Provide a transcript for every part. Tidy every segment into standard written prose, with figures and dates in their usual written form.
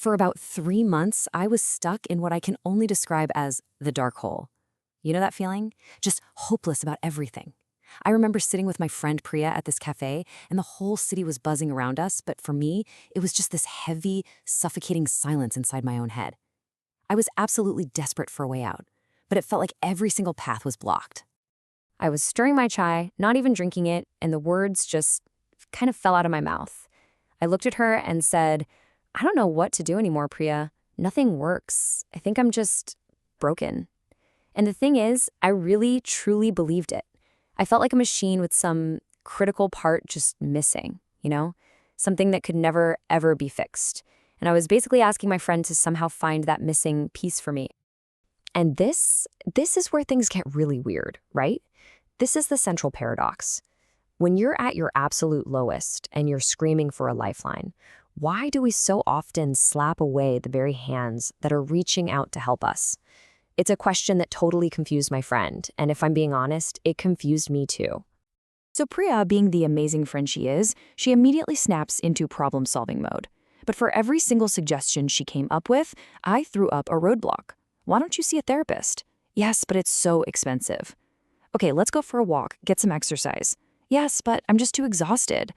For about 3 months, I was stuck in what I can only describe as the dark hole. You know that feeling? Just hopeless about everything. I remember sitting with my friend Priya at this cafe, and the whole city was buzzing around us, but for me, it was just this heavy, suffocating silence inside my own head. I was absolutely desperate for a way out, but it felt like every single path was blocked. I was stirring my chai, not even drinking it, and the words just kind of fell out of my mouth. I looked at her and said, "I don't know what to do anymore, Priya. Nothing works. I think I'm just broken." And the thing is, I really, truly believed it. I felt like a machine with some critical part just missing, something that could never, ever be fixed. And I was basically asking my friend to somehow find that missing piece for me. And this is where things get really weird, right? This is the central paradox. When you're at your absolute lowest and you're screaming for a lifeline, why do we so often slap away the very hands that are reaching out to help us? It's a question that totally confused my friend, and if I'm being honest, it confused me too. So Priya, being the amazing friend she is, she immediately snaps into problem-solving mode. But for every single suggestion she came up with, I threw up a roadblock. Why don't you see a therapist? Yes, but it's so expensive. Okay, let's go for a walk, get some exercise. Yes, but I'm just too exhausted.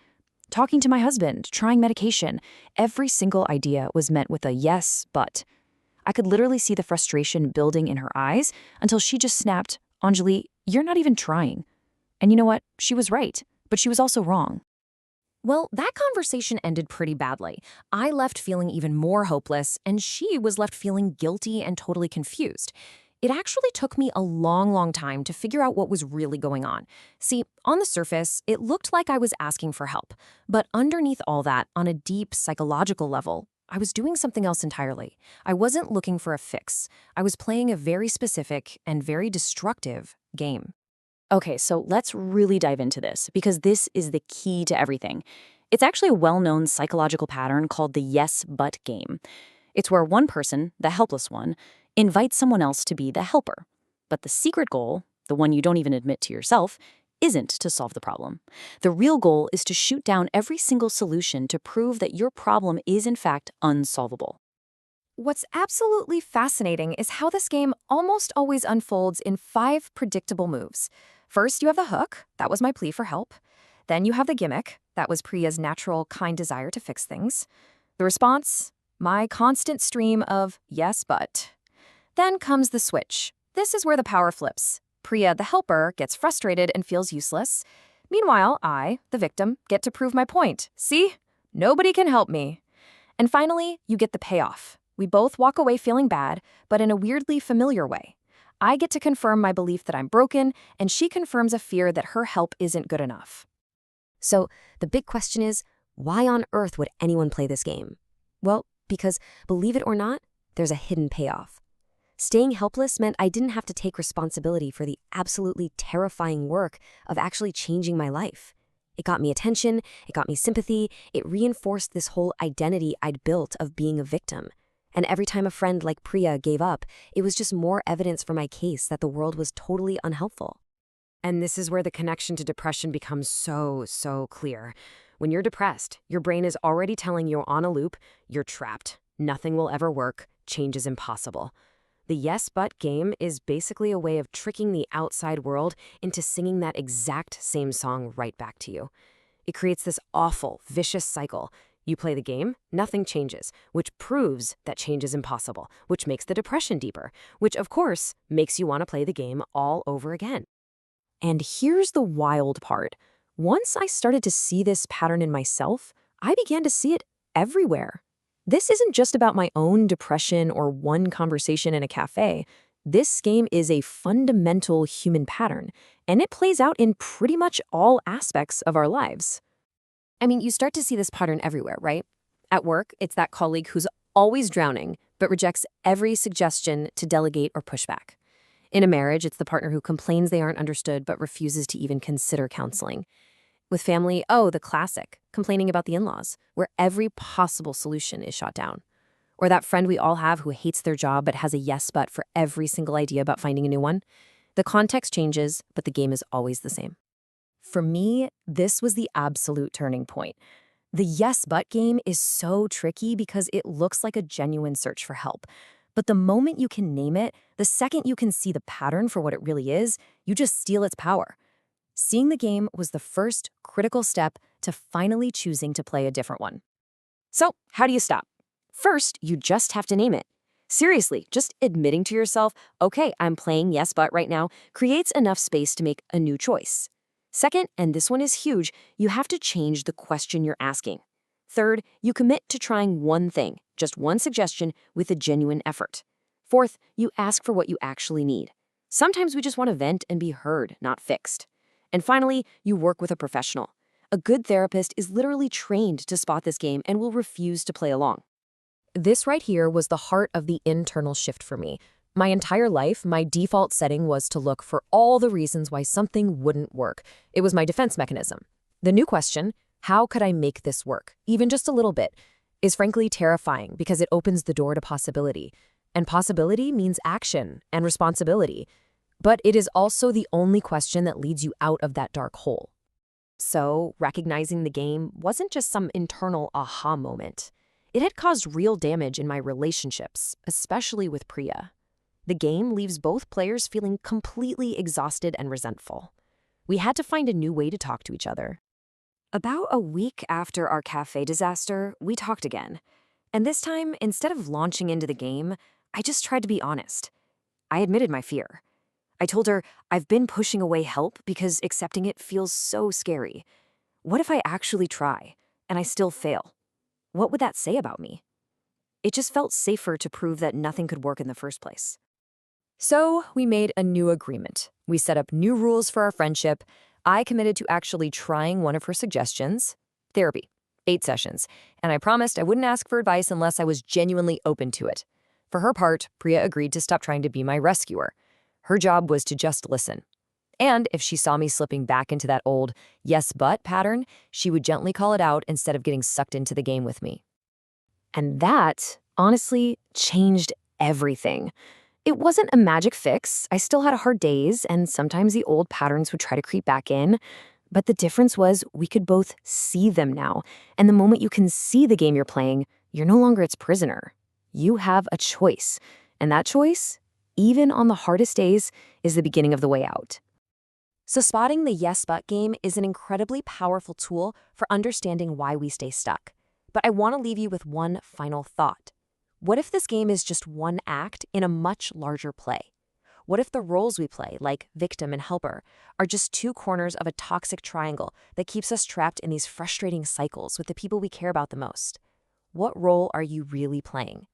Talking to my husband, trying medication. Every single idea was met with a yes, but. I could literally see the frustration building in her eyes until she just snapped, "Anjali, you're not even trying." And you know what? She was right, but she was also wrong. Well, that conversation ended pretty badly. I left feeling even more hopeless, and she was left feeling guilty and totally confused. It actually took me a long, long time to figure out what was really going on. See, on the surface, it looked like I was asking for help. But underneath all that, on a deep psychological level, I was doing something else entirely. I wasn't looking for a fix. I was playing a very specific and very destructive game. Okay, so let's really dive into this because this is the key to everything. It's actually a well-known psychological pattern called the yes-but game. It's where one person, the helpless one, invites someone else to be the helper. But the secret goal, the one you don't even admit to yourself, isn't to solve the problem. The real goal is to shoot down every single solution to prove that your problem is in fact unsolvable. What's absolutely fascinating is how this game almost always unfolds in 5 predictable moves. First, you have the hook. That was my plea for help. Then you have the gimmick. That was Priya's natural, kind desire to fix things. The response? My constant stream of yes, but. Then comes the switch. This is where the power flips. Priya, the helper, gets frustrated and feels useless. Meanwhile, I, the victim, get to prove my point. See? Nobody can help me. And finally, you get the payoff. We both walk away feeling bad, but in a weirdly familiar way. I get to confirm my belief that I'm broken, and she confirms a fear that her help isn't good enough. So, the big question is, why on earth would anyone play this game? Well, because, believe it or not, there's a hidden payoff. Staying helpless meant I didn't have to take responsibility for the absolutely terrifying work of actually changing my life. It got me attention, it got me sympathy, it reinforced this whole identity I'd built of being a victim. And every time a friend like Priya gave up, it was just more evidence for my case that the world was totally unhelpful. And this is where the connection to depression becomes so clear. When you're depressed, your brain is already telling you on a loop, you're trapped, nothing will ever work, change is impossible. The yes but game is basically a way of tricking the outside world into singing that exact same song right back to you. It creates this awful, vicious cycle. You play the game, nothing changes, which proves that change is impossible, which makes the depression deeper, which of course makes you want to play the game all over again. And here's the wild part. Once I started to see this pattern in myself, I began to see it everywhere. This isn't just about my own depression or one conversation in a cafe. This game is a fundamental human pattern, and it plays out in pretty much all aspects of our lives. I mean, you start to see this pattern everywhere, right? At work, it's that colleague who's always drowning, but rejects every suggestion to delegate or push back. In a marriage, it's the partner who complains they aren't understood but refuses to even consider counseling. With family, the classic, complaining about the in-laws, where every possible solution is shot down. Or that friend we all have who hates their job but has a yes but for every single idea about finding a new one. The context changes, but the game is always the same. For me, this was the absolute turning point. The yes but game is so tricky because it looks like a genuine search for help. But the moment you can name it, the second you can see the pattern for what it really is, you just steal its power. Seeing the game was the first critical step to finally choosing to play a different one. So, how do you stop? First, you just have to name it. Seriously, just admitting to yourself, okay, I'm playing yes but right now, creates enough space to make a new choice. Second, and this one is huge, you have to change the question you're asking. Third, you commit to trying one thing, just one suggestion, with a genuine effort. Fourth, you ask for what you actually need. Sometimes we just want to vent and be heard, not fixed. And finally, you work with a professional. A good therapist is literally trained to spot this game and will refuse to play along. This right here was the heart of the internal shift for me. My entire life, my default setting was to look for all the reasons why something wouldn't work. It was my defense mechanism. The new question, how could I make this work, even just a little bit, is frankly terrifying because it opens the door to possibility. And possibility means action and responsibility. But it is also the only question that leads you out of that dark hole. So, recognizing the game wasn't just some internal aha moment. It had caused real damage in my relationships, especially with Priya. The game leaves both players feeling completely exhausted and resentful. We had to find a new way to talk to each other. About a week after our cafe disaster, we talked again. And this time, instead of launching into the game, I just tried to be honest. I admitted my fear. I told her I've been pushing away help because accepting it feels so scary. What if I actually try and I still fail? What would that say about me? It just felt safer to prove that nothing could work in the first place. So we made a new agreement. We set up new rules for our friendship. I committed to actually trying one of her suggestions, therapy, 8 sessions, and I promised I wouldn't ask for advice unless I was genuinely open to it. For her part, Priya agreed to stop trying to be my rescuer. Her job was to just listen. And if she saw me slipping back into that old yes but pattern, she would gently call it out instead of getting sucked into the game with me. And that, honestly, changed everything. It wasn't a magic fix. I still had hard days, and sometimes the old patterns would try to creep back in. But the difference was we could both see them now. And the moment you can see the game you're playing, you're no longer its prisoner. You have a choice. And that choice, even on the hardest days, is the beginning of the way out. So spotting the yes but game is an incredibly powerful tool for understanding why we stay stuck. But I want to leave you with one final thought. What if this game is just one act in a much larger play? What if the roles we play, like victim and helper, are just 2 corners of a toxic triangle that keeps us trapped in these frustrating cycles with the people we care about the most? What role are you really playing?